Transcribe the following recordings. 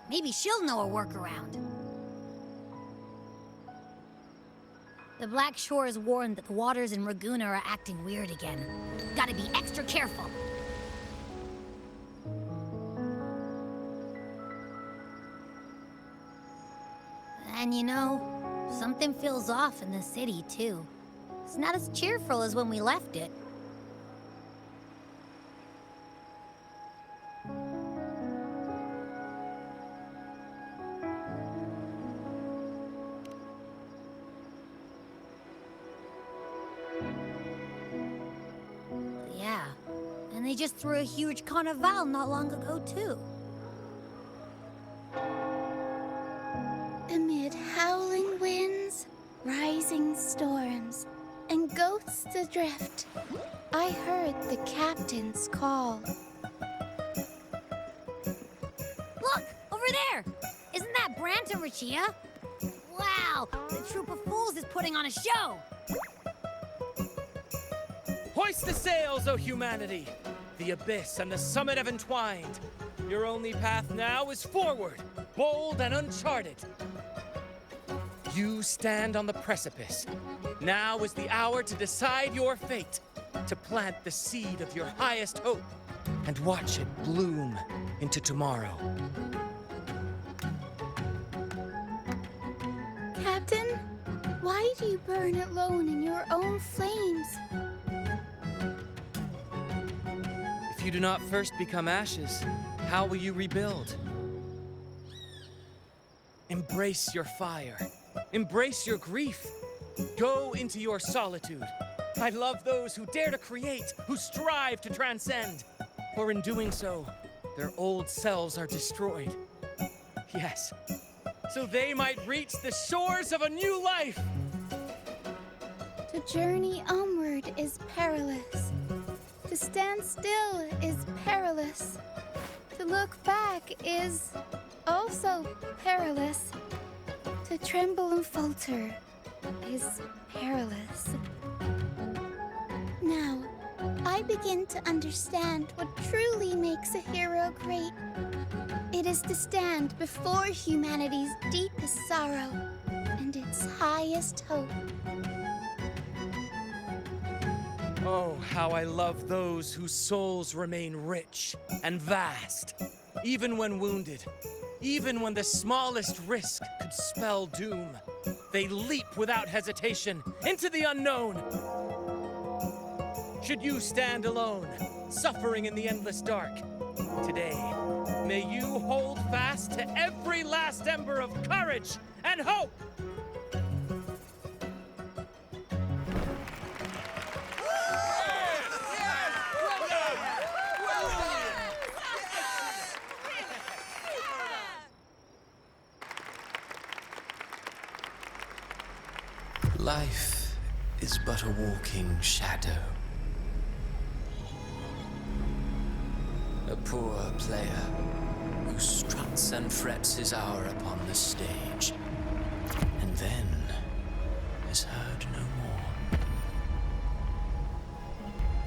Maybe she'll know a workaround. The Black Shore is warned that the waters in Raguna are acting weird again. Gotta be extra careful. And you know, something feels off in the city, too. It's not as cheerful as when we left it. Yeah, and they just threw a huge carnival not long ago, too. Amid howling winds, rising storms, and ghosts adrift, I heard the captain's call. Look! Over there! Isn't that Brant and Rachia? Wow! The troop of fools is putting on a show! Hoist the sails, O humanity! The abyss and the summit have entwined. Your only path now is forward, bold and uncharted. You stand on the precipice. Now is the hour to decide your fate, to plant the seed of your highest hope, and watch it bloom into tomorrow. Captain, why do you burn alone in your own flames? If you do not first become ashes, how will you rebuild? Embrace your fire. Embrace your grief. Go into your solitude. I love those who dare to create, who strive to transcend. For in doing so, their old selves are destroyed. Yes, so they might reach the shores of a new life. To journey onward is perilous. To stand still is perilous. To look back is also perilous. To tremble and falter is perilous. Now, I begin to understand what truly makes a hero great. It is to stand before humanity's deepest sorrow and its highest hope. Oh, how I love those whose souls remain rich and vast, even when wounded. Even when the smallest risk could spell doom, they leap without hesitation into the unknown. Should you stand alone, suffering in the endless dark, today, may you hold fast to every last ember of courage and hope! Life is but a walking shadow. A poor player who struts and frets his hour upon the stage, and then is heard no more.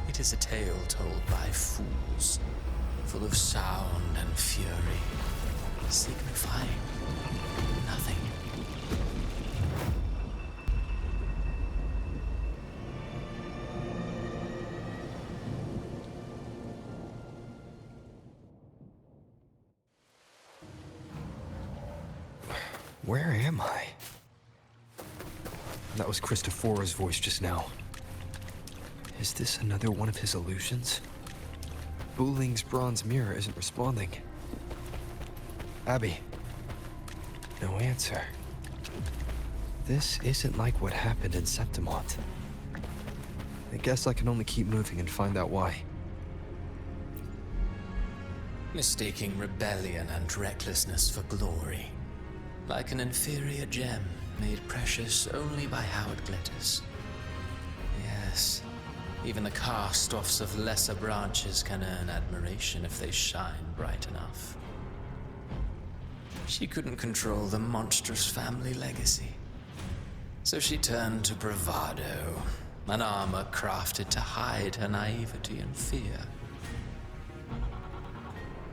It is a tale told by fools, full of sound and fury, signifying nothing. Where am I? That was Christophora's voice just now. Is this another one of his illusions? Buling's bronze mirror isn't responding. Abby. No answer. This isn't like what happened in Septimont. I guess I can only keep moving and find out why. Mistaking rebellion and recklessness for glory. Like an inferior gem, made precious only by how it glitters. Yes, even the cast-offs of lesser branches can earn admiration if they shine bright enough. She couldn't control the monstrous family legacy, so she turned to bravado, an armor crafted to hide her naivety and fear.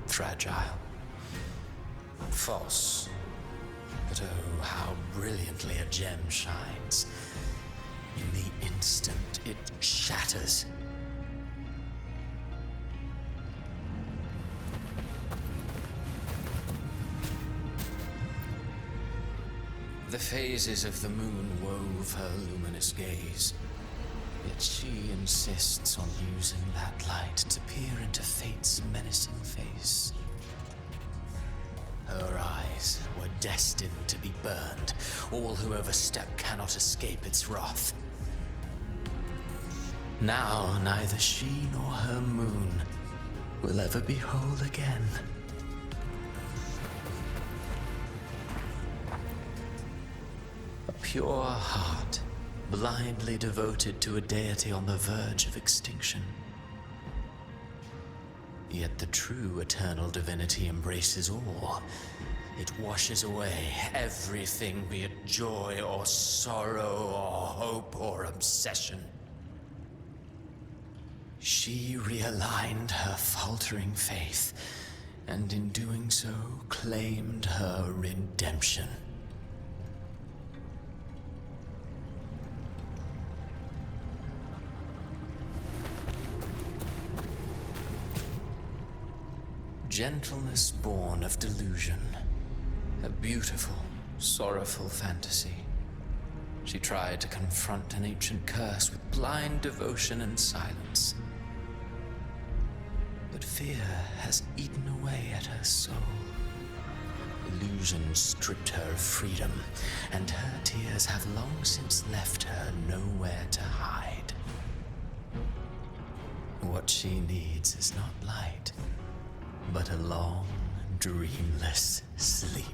Fragile. false. But oh, how brilliantly a gem shines. In the instant it shatters. The phases of the moon wove her luminous gaze. Yet she insists on using that light to peer into fate's menacing face. Her eyes were destined to be burned. All who overstep cannot escape its wrath. Now neither she nor her moon will ever be whole again. A pure heart, blindly devoted to a deity on the verge of extinction. Yet the true eternal divinity embraces all. It washes away everything, be it joy or sorrow or hope or obsession. She realigned her faltering faith, and in doing so claimed her redemption. Gentleness born of delusion. A beautiful, sorrowful fantasy. She tried to confront an ancient curse with blind devotion and silence. But fear has eaten away at her soul. Illusion stripped her of freedom, and her tears have long since left her nowhere to hide. What she needs is not light, but a long, dreamless sleep.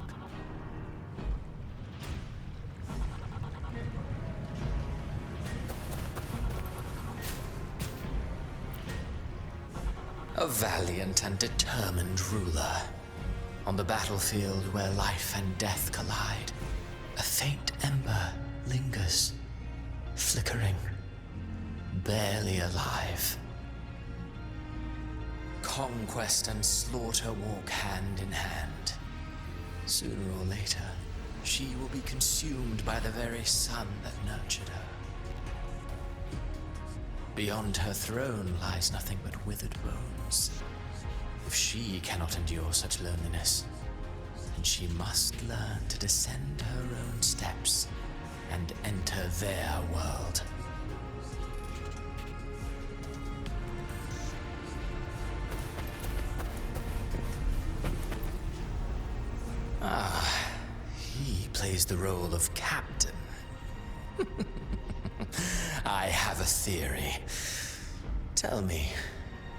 A valiant and determined ruler. On the battlefield where life and death collide, a faint ember lingers, flickering, barely alive. Conquest and slaughter walk hand in hand. Sooner or later, she will be consumed by the very sun that nurtured her. Beyond her throne lies nothing but withered bones. If she cannot endure such loneliness, then she must learn to descend her own steps and enter their world. He plays the role of captain. I have a theory. Tell me,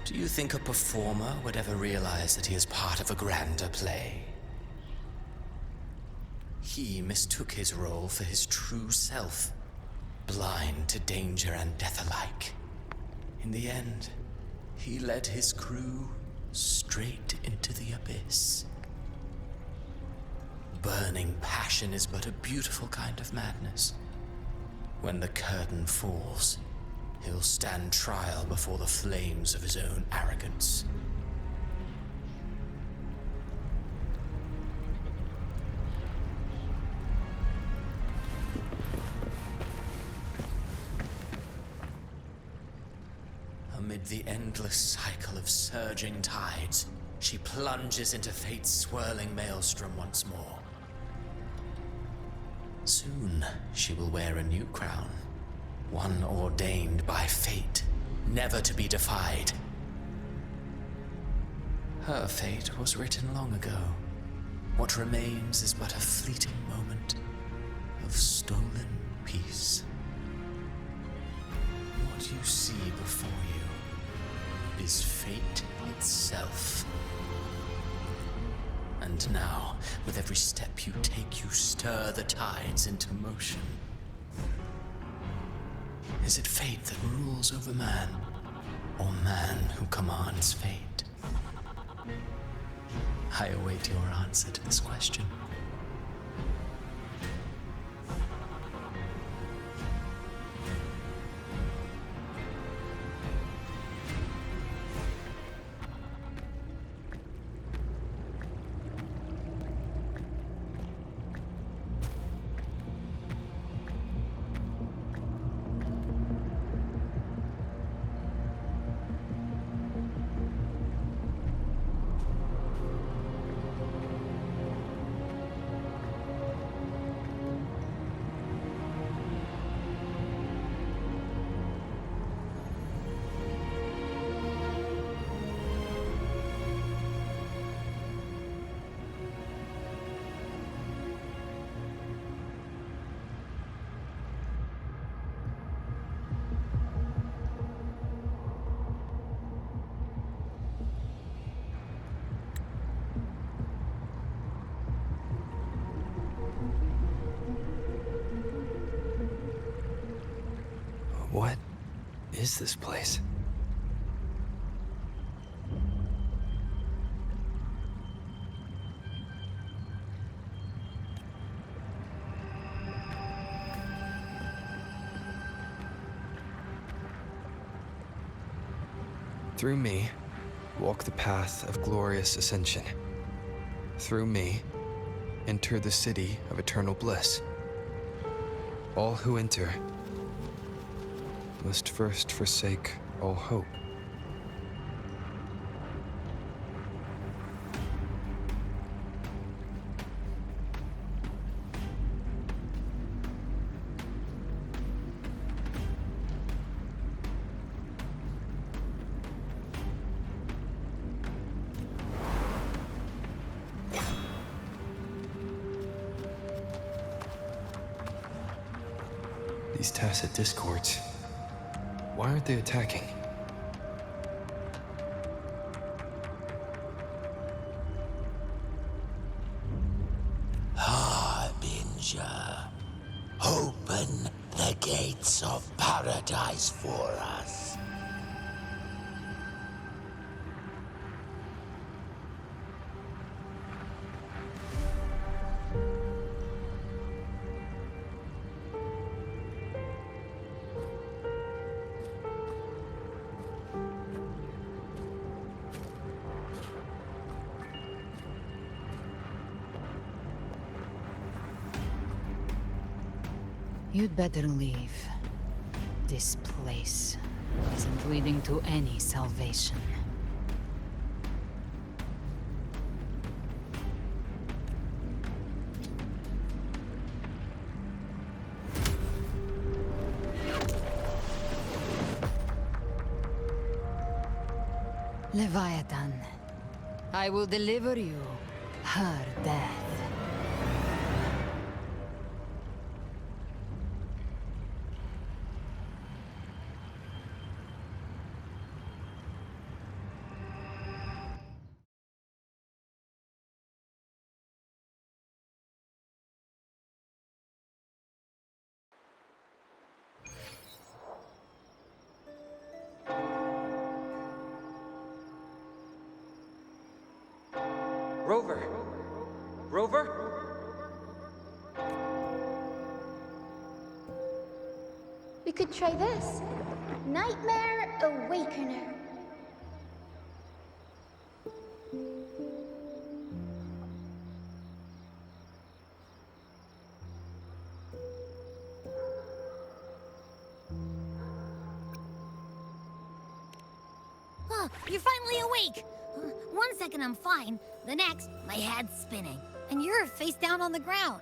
do you think a performer would ever realize that he is part of a grander play? He mistook his role for his true self, blind to danger and death alike. In the end, he led his crew straight into the abyss. Burning passion is but a beautiful kind of madness. When the curtain falls, he'll stand trial before the flames of his own arrogance. Amid the endless cycle of surging tides, she plunges into fate's swirling maelstrom once more. Soon, she will wear a new crown, one ordained by fate, never to be defied. Her fate was written long ago. What remains is but a fleeting moment of stolen peace. What you see before you is fate itself. And now, with every step you take, you stir the tides into motion. Is it fate that rules over man, or man who commands fate? I await your answer to this question. What is this place? Through me, walk the path of glorious ascension. Through me, enter the city of eternal bliss. All who enter must first forsake all hope. These tacit discords, why aren't they attacking? Harbinger, open the gates of paradise for us. You'd better leave. This place isn't leading to any salvation. Leviathan, I will deliver you her death. Rover! Rover? We could try this. Nightmare Awakener. Oh, you're finally awake! 1 second I'm fine, the next, my head's spinning. And you're face down on the ground.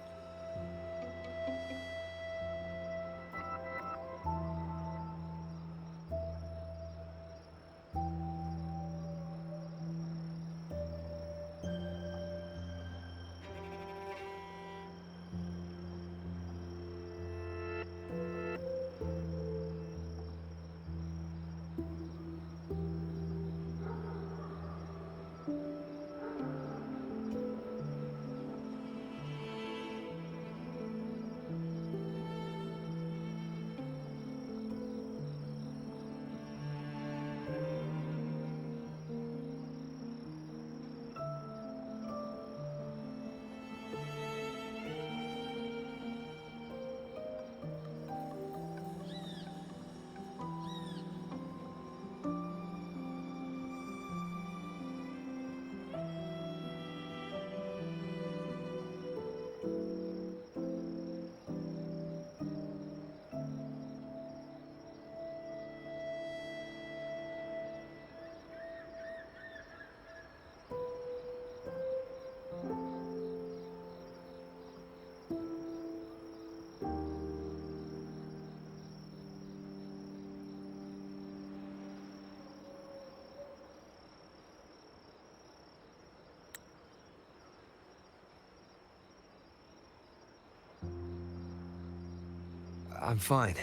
I'm fine.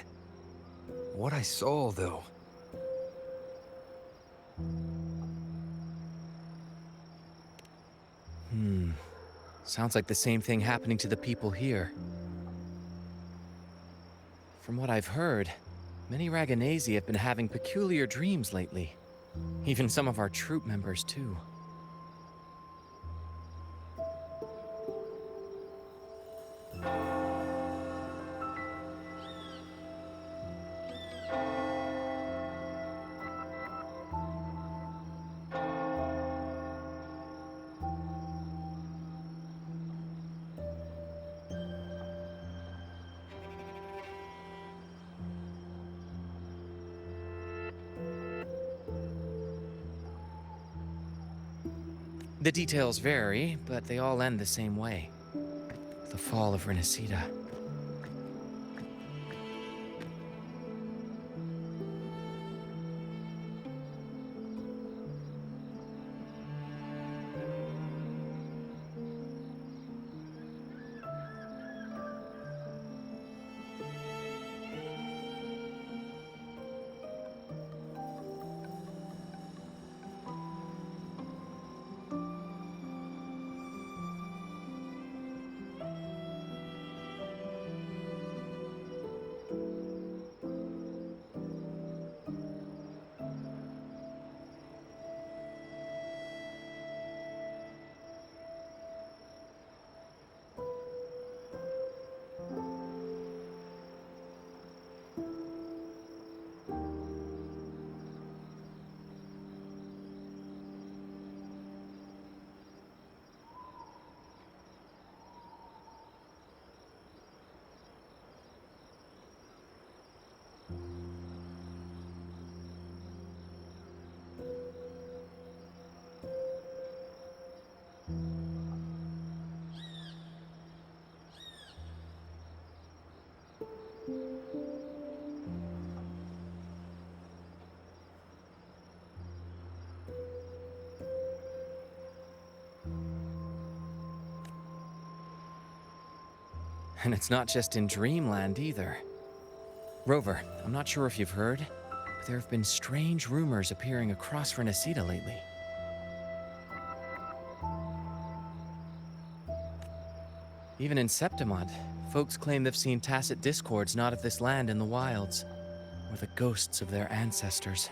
What I saw, though. Sounds like the same thing happening to the people here. From what I've heard, Many Raganesi have been having peculiar dreams lately. Even some of our troop members, too. The details vary, but they all end the same way. The fall of Renacida. And it's not just in Dreamland either. Rover, I'm not sure if you've heard, but there have been strange rumors appearing across Renacida lately. Even in Septimud, folks claim they've seen tacit discords not of this land in the wilds, or the ghosts of their ancestors.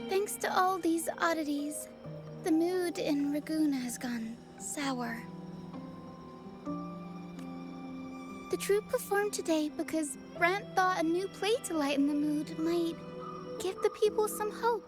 Thanks to all these oddities, the mood in Raguna has gone sour. The troupe performed today because Brant thought a new play to lighten the mood might give the people some hope.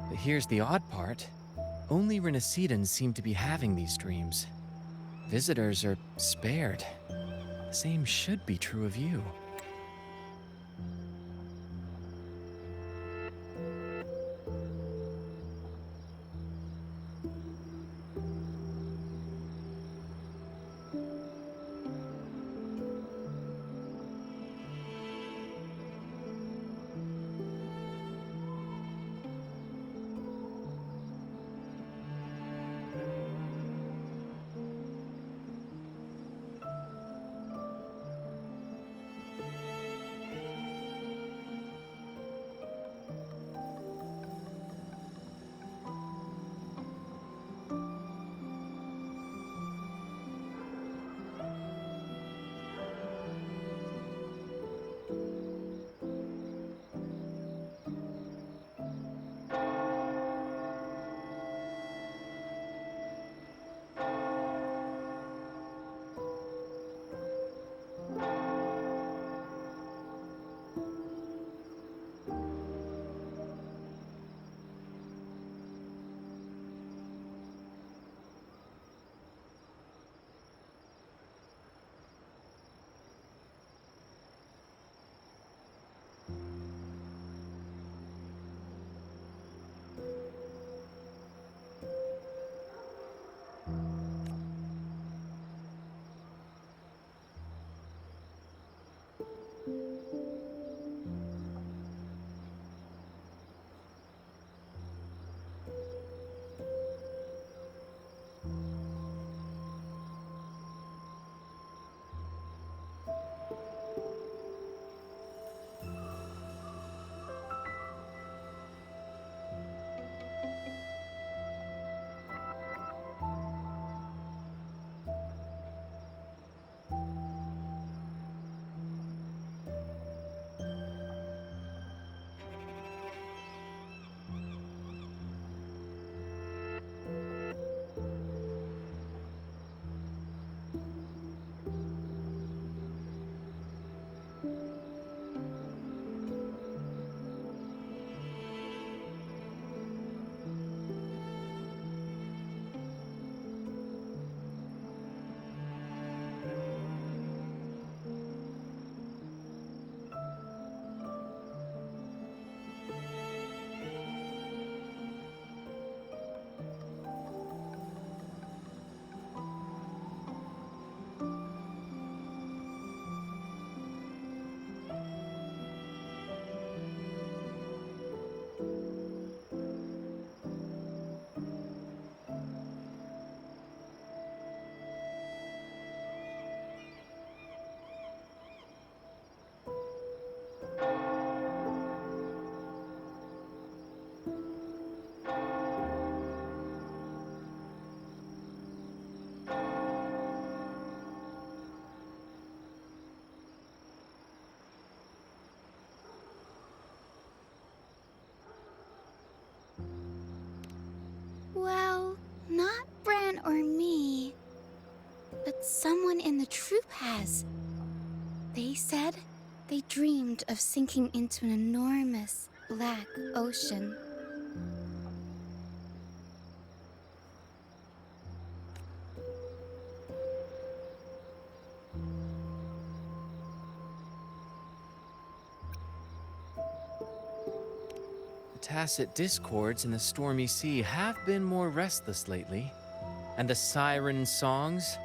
But here's the odd part. Only Renacidans seem to be having these dreams. Visitors are spared. The same should be true of you. one in the troop has. They said they dreamed of sinking into an enormous black ocean. The tacit discords in the stormy sea have been more restless lately. And the siren songs,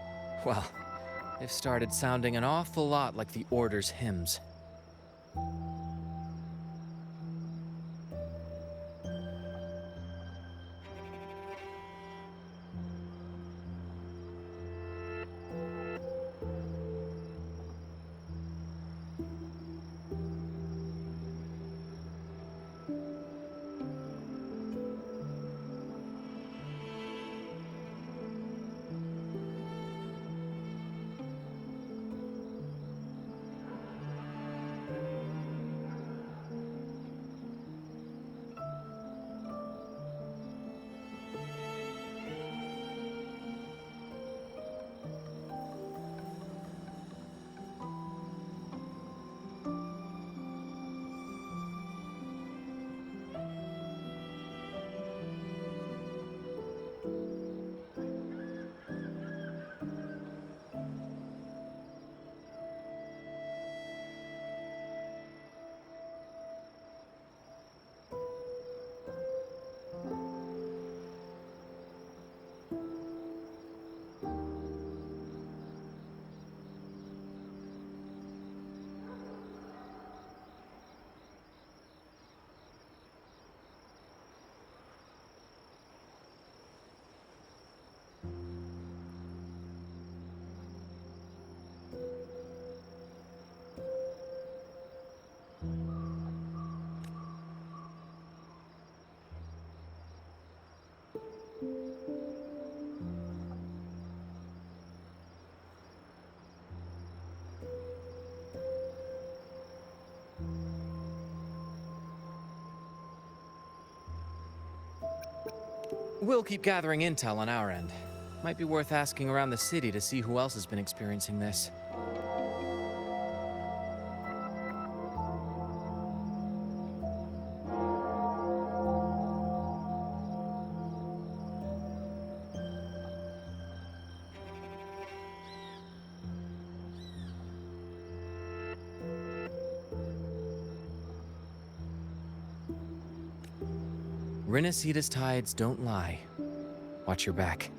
well, they've started sounding an awful lot like the Order's hymns. We'll keep gathering intel on our end. Might be worth asking around the city to see who else has been experiencing this. Rinasita's tides don't lie. Watch your back.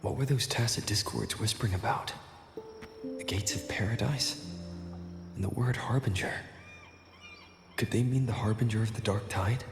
What were those tacit discords whispering about? The gates of paradise? And the word harbinger? Could they mean the harbinger of the dark tide?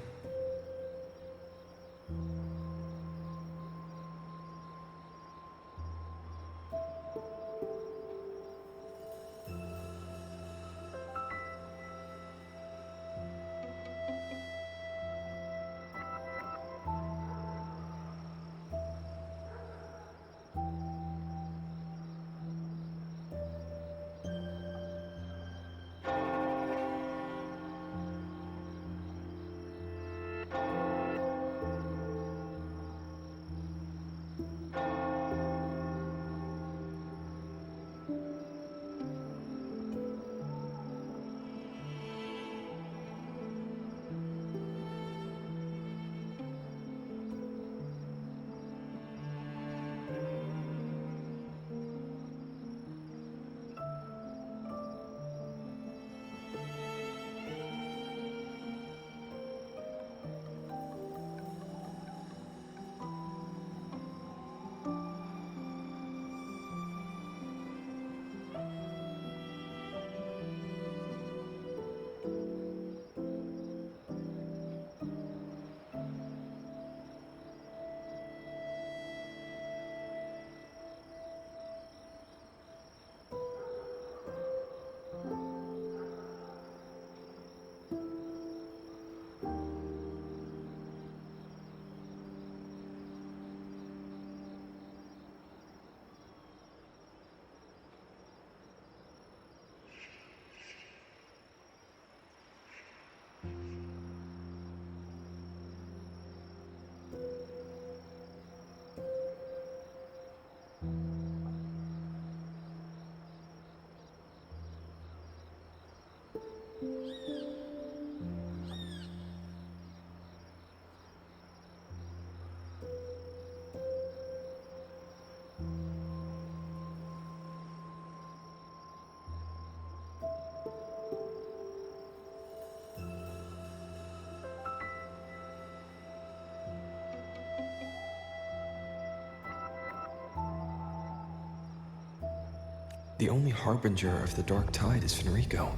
The only harbinger of the Dark Tide is Fenrico.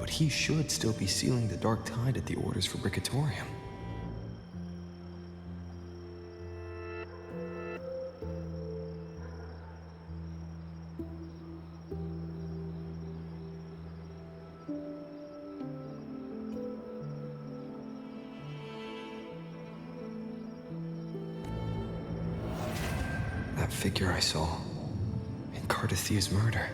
But he should still be sealing the Dark Tide at the orders for Bricatorium. That figure I saw in Cardathia's murder.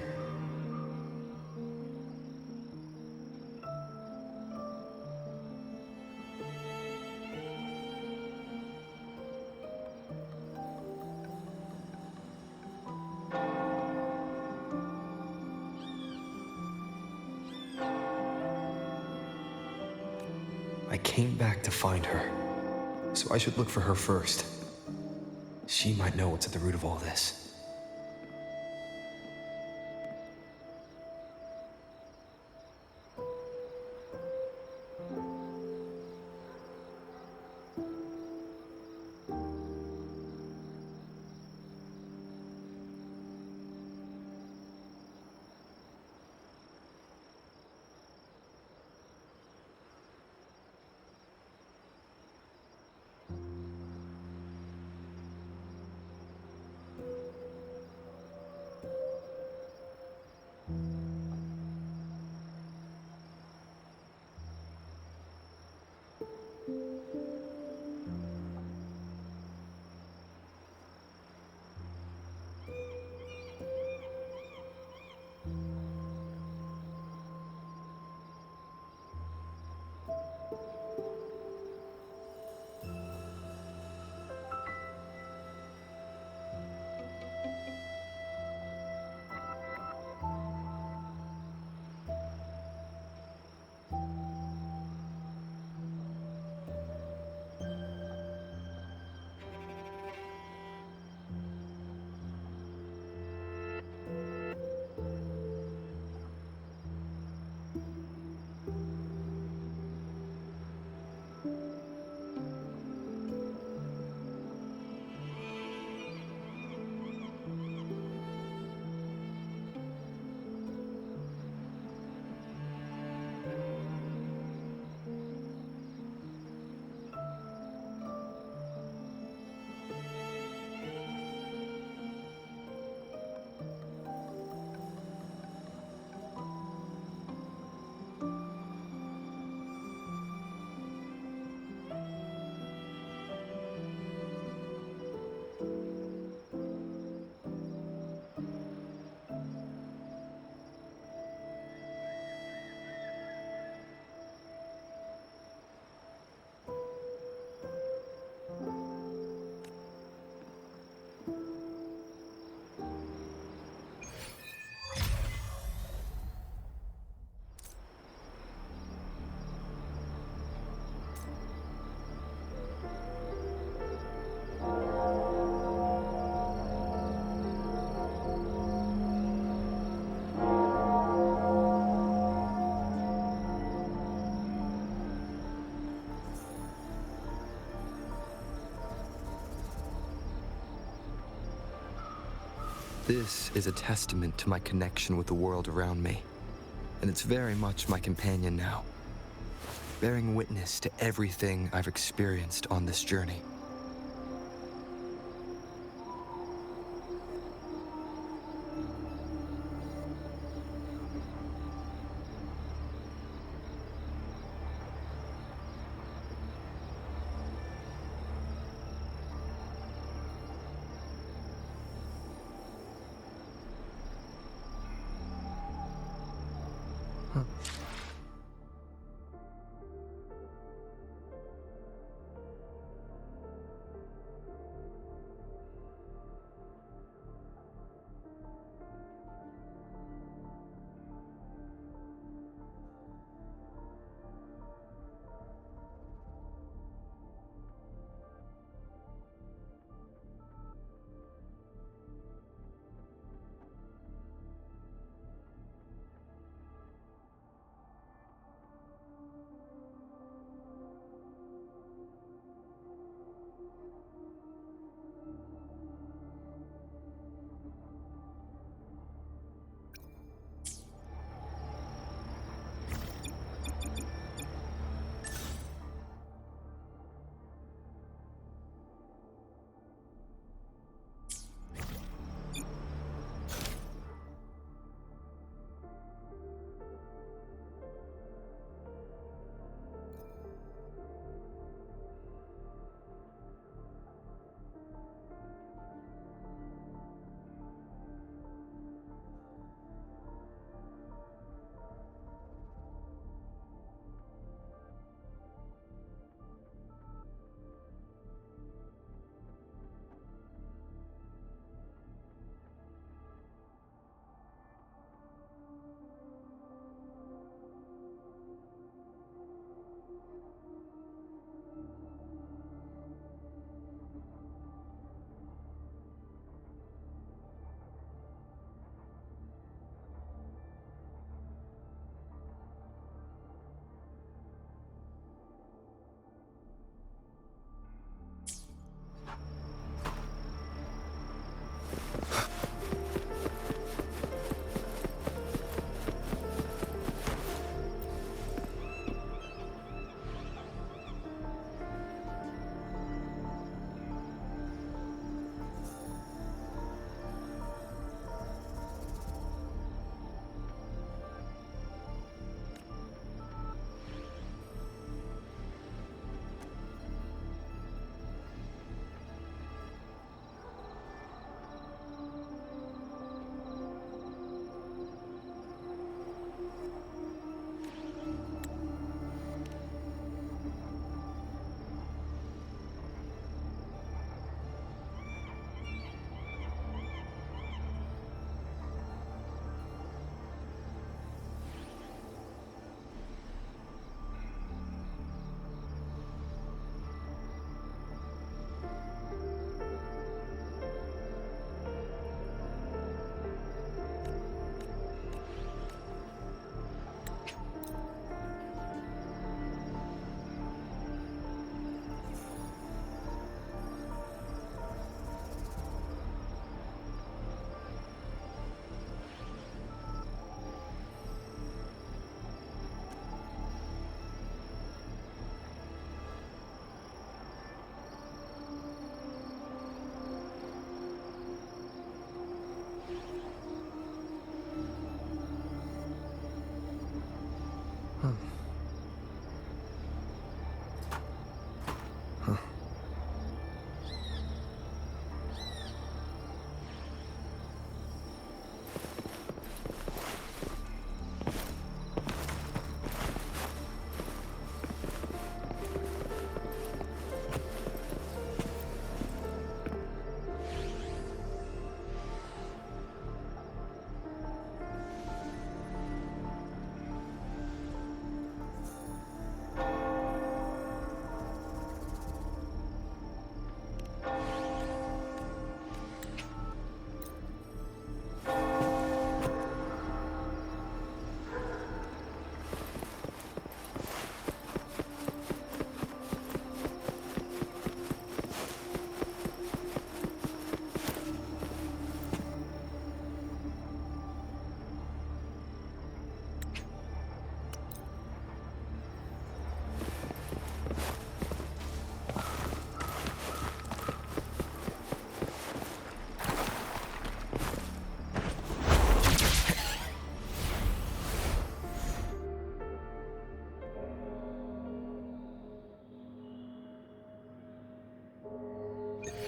I came back to find her, so I should look for her first. She might know what's at the root of all this. This is a testament to my connection with the world around me, and it's very much my companion now, bearing witness to everything I've experienced on this journey.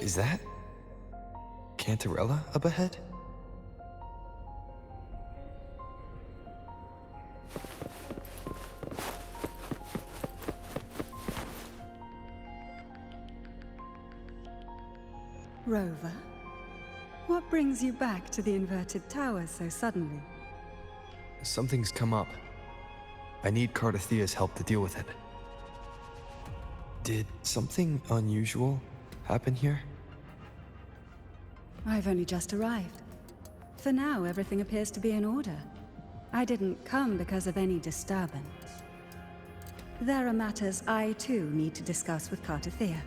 Is that Cantarella up ahead? Rover, what brings you back to the inverted tower so suddenly? Something's come up. I need Cardathia's help to deal with it. Did something unusual happen here? I've only just arrived. For now, everything appears to be in order. I didn't come because of any disturbance. There are matters I, too, need to discuss with Cardathia.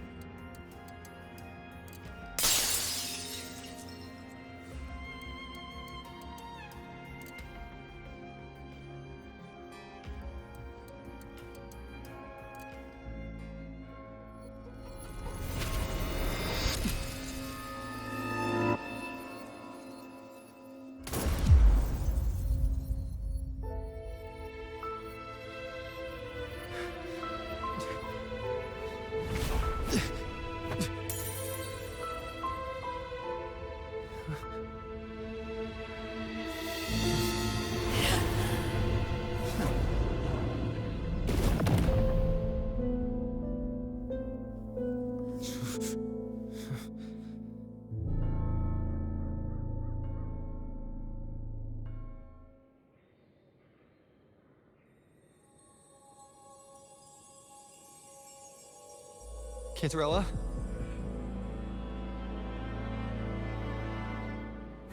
Cantarella?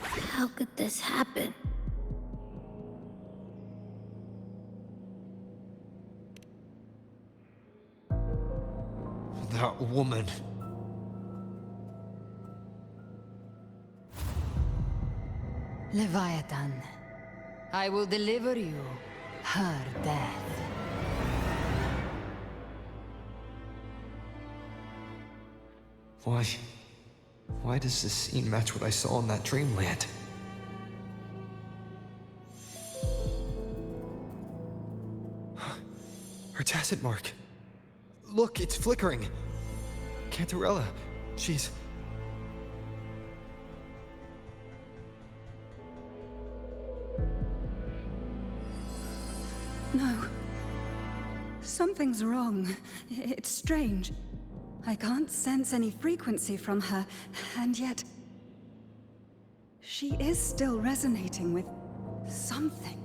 How could this happen? That woman. Leviathan, I will deliver you her death. Why does this scene match what I saw in that dreamland? Her tacit mark. Look, it's flickering. Cantarella, she's... No. Something's wrong. It's strange. I can't sense any frequency from her, and yet... she is still resonating with something.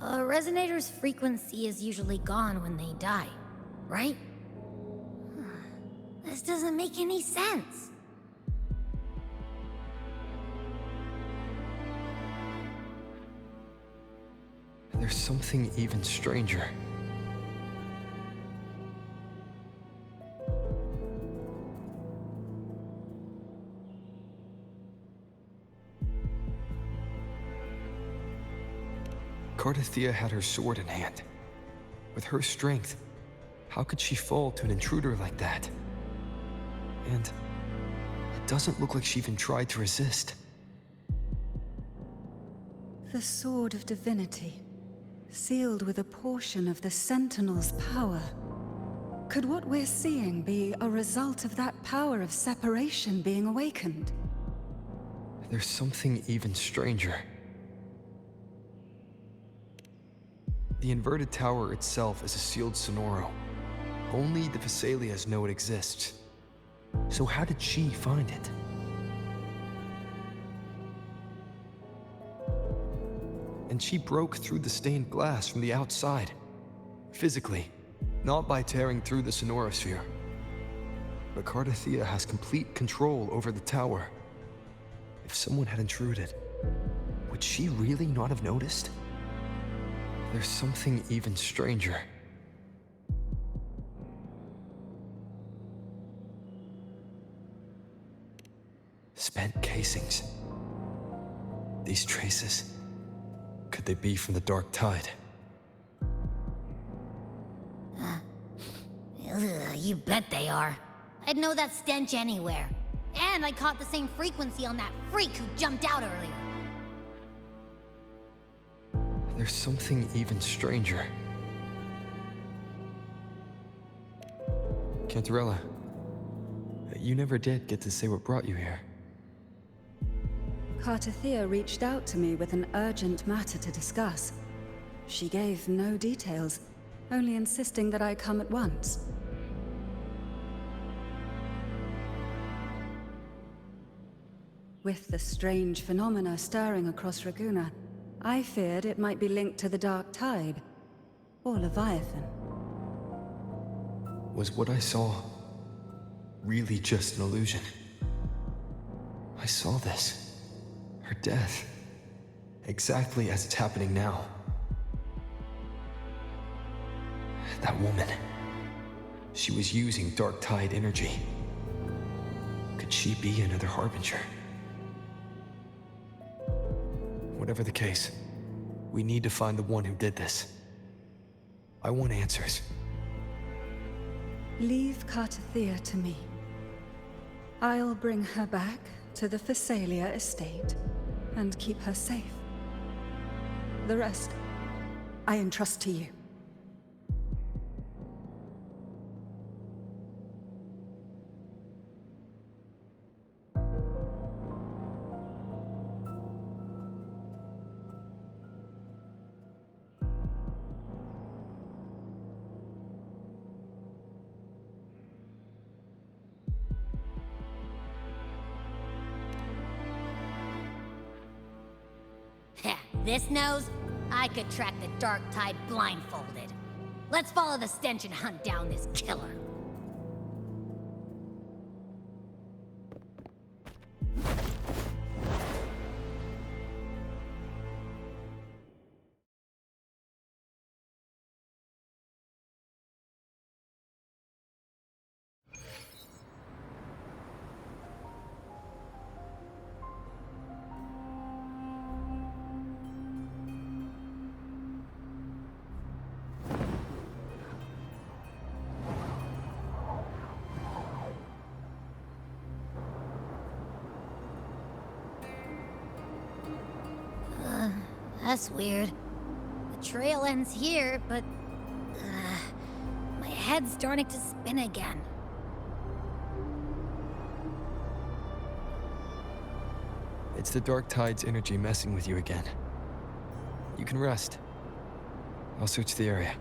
A resonator's frequency is usually gone when they die, right? This doesn't make any sense. There's something even stranger. Cardathia had her sword in hand. With her strength, how could she fall to an intruder like that? And it doesn't look like she even tried to resist. The Sword of Divinity, sealed with a portion of the Sentinel's power. Could what we're seeing be a result of that power of separation being awakened? There's something even stranger. The inverted tower itself is a sealed sonoro. Only the Vesalias know it exists. So how did she find it? And she broke through the stained glass from the outside. Physically, not by tearing through the sonorosphere. But Cardathia has complete control over the tower. If someone had intruded, would she really not have noticed? There's something even stranger. Spent casings. These traces, could they be from the Dark Tide? You bet they are. I'd know that stench anywhere. And I caught the same frequency on that freak who jumped out earlier. There's something even stranger. Cantarella, You never did get to say what brought you here. Cartathea reached out to me with an urgent matter to discuss. She gave no details, only insisting that I come at once. With the strange phenomena stirring across Raguna, I feared it might be linked to the Dark Tide, or Leviathan. Was what I saw really just an illusion? I saw this. Her death. Exactly as it's happening now. That woman. She was using Dark Tide energy. Could she be another Harbinger? Whatever the case, we need to find the one who did this. I want answers. Leave Cartathea to me. I'll bring her back to the Phasalia estate and keep her safe. The rest, I entrust to you. This nose, I could track the Dark Tide blindfolded. Let's follow the stench and hunt down this killer. That's weird. The trail ends here, but... my head's starting to spin again. It's the Dark Tide's energy messing with you again. You can rest. I'll search the area.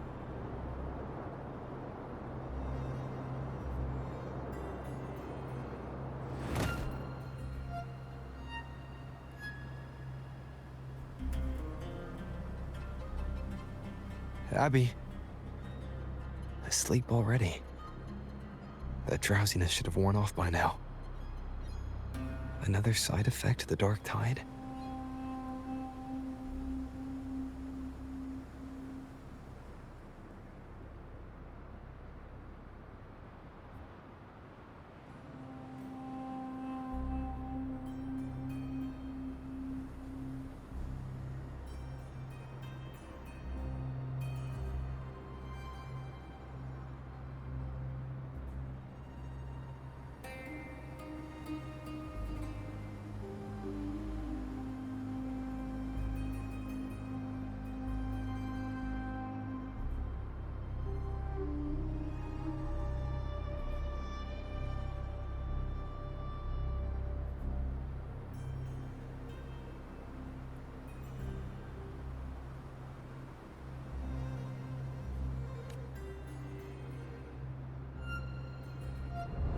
Abby. Asleep already. That drowsiness should have worn off by now. Another side effect of the Dark Tide?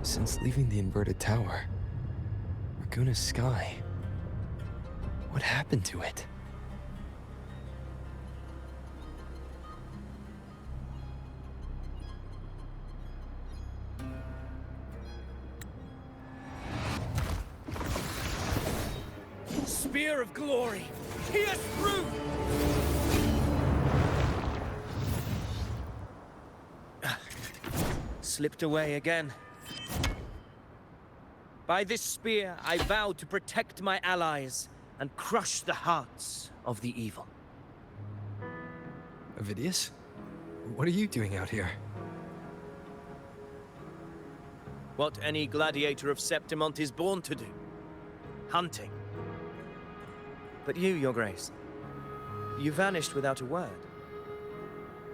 Since leaving the inverted tower, Raguna's sky, what happened to it? Spear of glory! Pierce through! Slipped away again. By this spear, I vow to protect my allies and crush the hearts of the evil. Avidius? What are you doing out here? What any gladiator of Septimont is born to do. Hunting. But you, Your Grace, you vanished without a word.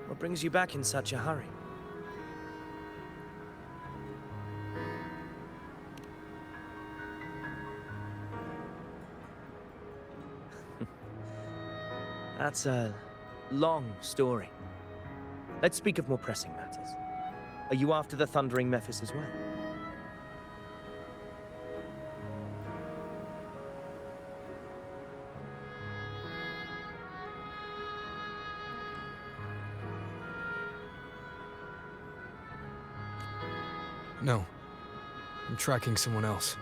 What brings you back in such a hurry? That's a long story. Let's speak of more pressing matters. Are you after the Thundering Mephis as well? No. I'm tracking someone else.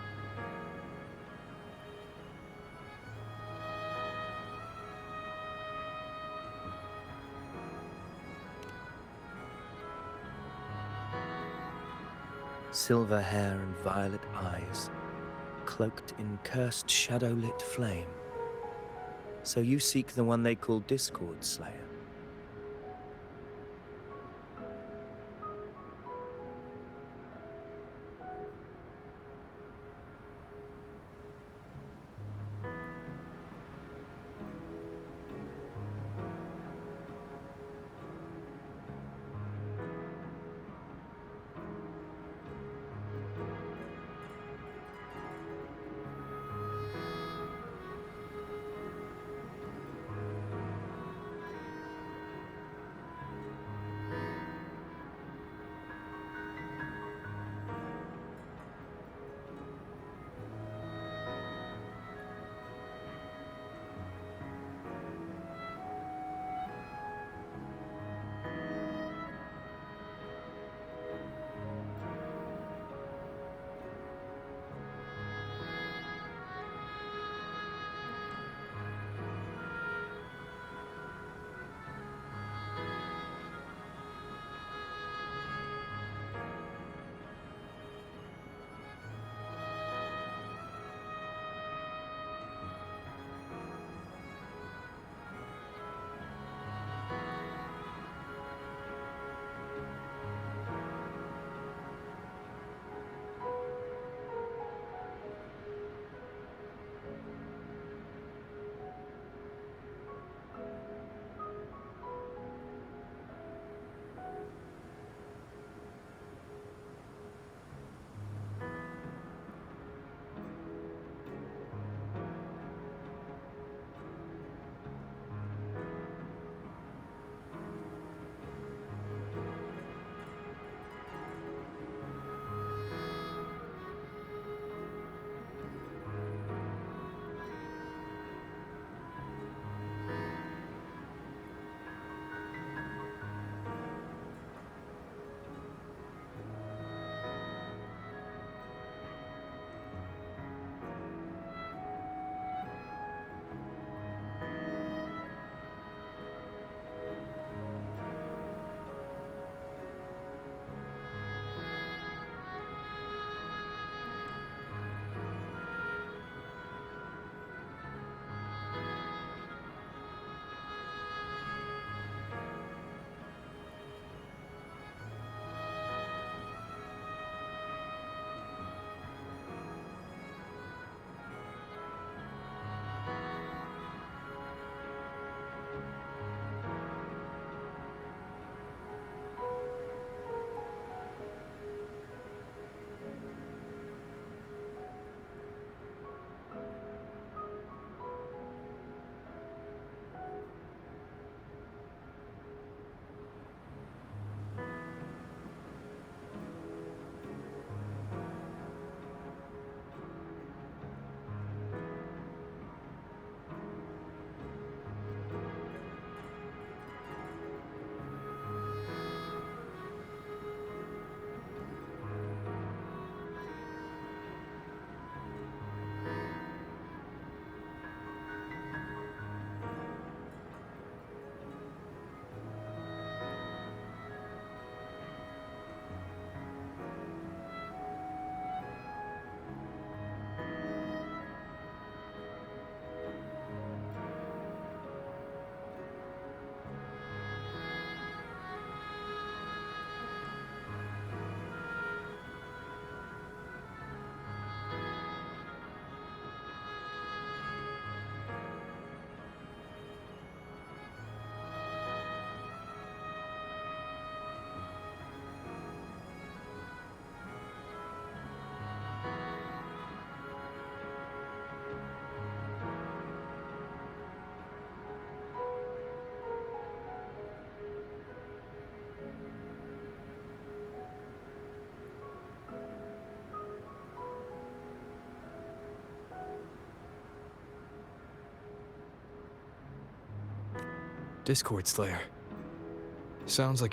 Silver hair and violet eyes, cloaked in cursed shadow-lit flame. So you seek the one they call Discord Slayer. Discord Slayer. Sounds like